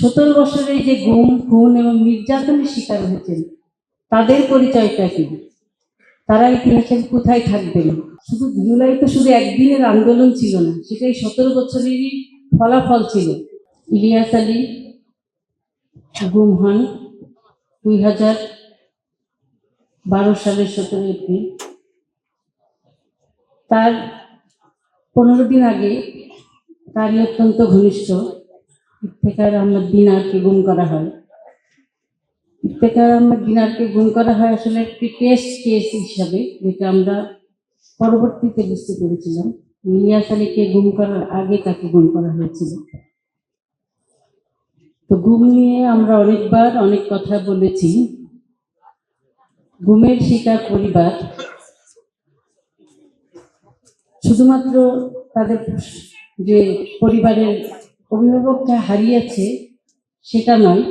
17 বছরে যে গুম খুন এবং নির্যাতনের শিকার হয়েছেন তাদের পরিচয়টা কি? তারা ইতিহাসের কোথায় থাকবেন? শুধু জুলাই তো শুধু একদিনের আন্দোলন ছিল না, সেটাই 17 বছরেরই ফলাফল ছিল। ইলিয়াস আলী গুম হন 2012 সালের 17 এপ্রিল। তার 15 দিন আগে তারই অত্যন্ত ঘনিষ্ঠ ইফতেখার আহমেদ দিনারকে গুম করা হয়। ইফতেখার আহমেদ দিনারকে গুম করা হয় আসলে একটি টেস্ট কেস হিসাবে, যেটা আমরা পরবর্তীতে বুঝতে পেরেছিলাম। ইলিয়াস আলীকে গুম করার আগে তাকে গুম করা হয়েছিল। তো গুম নিয়ে আমরা অনেকবার অনেক কথা বলেছি। গুমের শিকার পরিবার শুধুমাত্র তাদের যে পরিবারের অভিভাবককে হারিয়েছে সেটা নয়,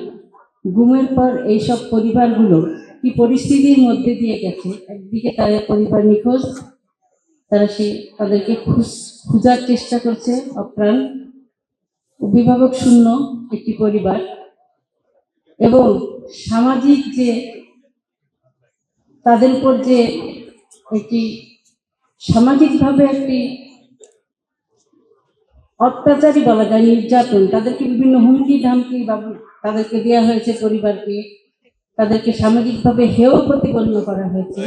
গুমের পর এইসব পরিবারগুলো কি পরিস্থিতির মধ্যে দিয়ে গেছে। একদিকে তাদের পরিবার নিখোঁজ, তারা তাদেরকে খোঁজার চেষ্টা করছে অপ্রাণ, অভিভাবক শূন্য একটি পরিবার, এবং সামাজিক যে তাদের উপর যে একটি সামাজিকভাবে একটি অত্যাচারী বলা যায়, নির্যাতন, তাদেরকে বিভিন্ন হুমকি ধামকি তাদেরকে দেওয়া হয়েছে, পরিবারকে তাদেরকে সামাজিকভাবে হেয় প্রতিপন্ন করা হয়েছে।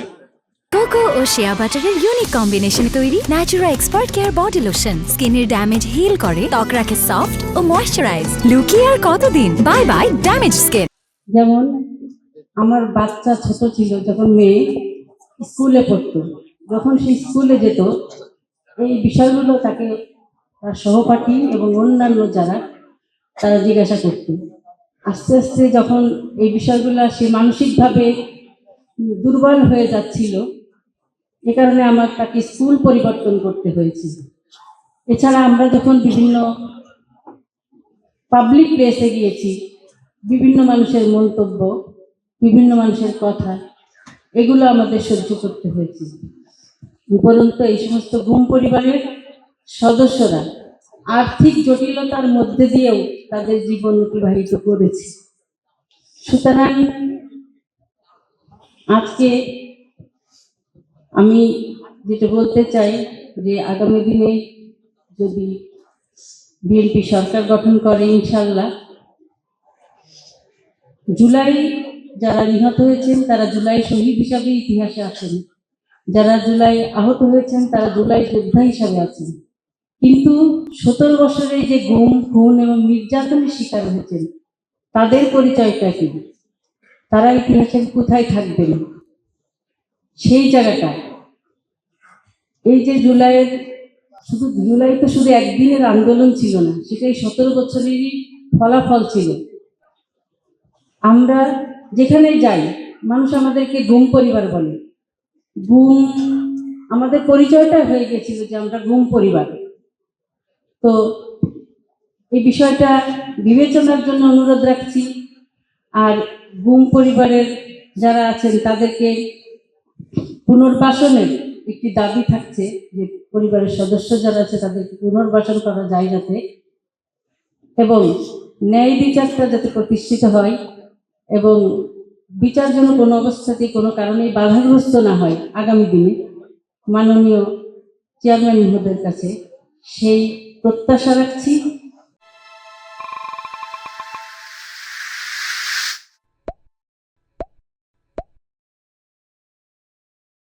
কোকো ও শিয়া বাটারের ইউনিক কম্বিনেশনে তৈরি Natura expert care body lotion স্কিনের ড্যামেজ হিল করে, ত্বক রাখে সফট ও ময়শ্চারাইজ। লুকিয়ে আর কতদিন, বাই বাই ড্যামেজ স্কিন। যেমন আমার বাচ্চা ছোট ছিল যখন, মেয়ে স্কুলে পড়তো, যখন সে স্কুলে যেত এই বিষয়গুলো তাকে তার সহপাঠী এবং অন্যান্য যারা তারা জিজ্ঞাসা করত। আস্তে আস্তে যখন এই বিষয়গুলো সে মানসিকভাবে দুর্বল হয়ে যাচ্ছিল, এ কারণে আমার তাকে স্কুল পরিবর্তন করতে হয়েছিল। এছাড়া আমরা যখন বিভিন্ন পাবলিক প্লেসে গিয়েছি, বিভিন্ন মানুষের মন্তব্য, বিভিন্ন মানুষের কথা, এগুলো আমাদের সহ্য করতে হয়েছে। উপরন্তু এই সমস্ত গুম পরিবারের সদস্যরা আর্থিক জটিলতার মধ্যে দিয়েও তাদের জীবন অতিবাহিত করেছে। সুতরাং আজকে আমি যেটা বলতে চাই যে আগামী দিনে যদি বিএনপি সরকার গঠন করে, ইনশাল্লাহ জুলাই যারা নিহত হয়েছেন তারা জুলাই শহীদ হিসাবে ইতিহাসে আছেন, যারা জুলাই আহত হয়েছেন তারা জুলাই যোদ্ধা হিসাবে আছেন। কিন্তু 17 বছরে যে গুম খুন এবং নির্যাতনের শিকার হয়েছেন তাদের পরিচয়টা কি? তারা ইতিহাসের কোথায় থাকবেন? সেই জায়গাটা, এই যে জুলাই তো শুধু একদিনের আন্দোলন ছিল না, সেটাই 17 বছরেরই ফলাফল ছিল। আমরা যেখানে যাই মানুষ আমাদেরকে গুম পরিবার বলে। গুম আমাদের পরিচয়টা হয়ে গেছিল যে আমরা গুম পরিবার। তো এই বিষয়টা বিবেচনার জন্য অনুরোধ রাখছি। আর গুম পরিবারের যারা আছেন তাদেরকে পুনর্বাসনের একটি দাবি থাকছে, যে পরিবারের সদস্য যারা আছে তাদেরকে পুনর্বাসন করা যায় যাতে, এবং ন্যায় বিচারটা যাতে প্রতিষ্ঠিত হয়, এবং বিচার যেন কোনো অবস্থাতেই কোনো কারণেই বাধাগ্রস্ত না হয়। আগামী দিনে মাননীয় চেয়ারম্যান মহোদয়ের কাছে সেই প্রত্যাশা রাখছি।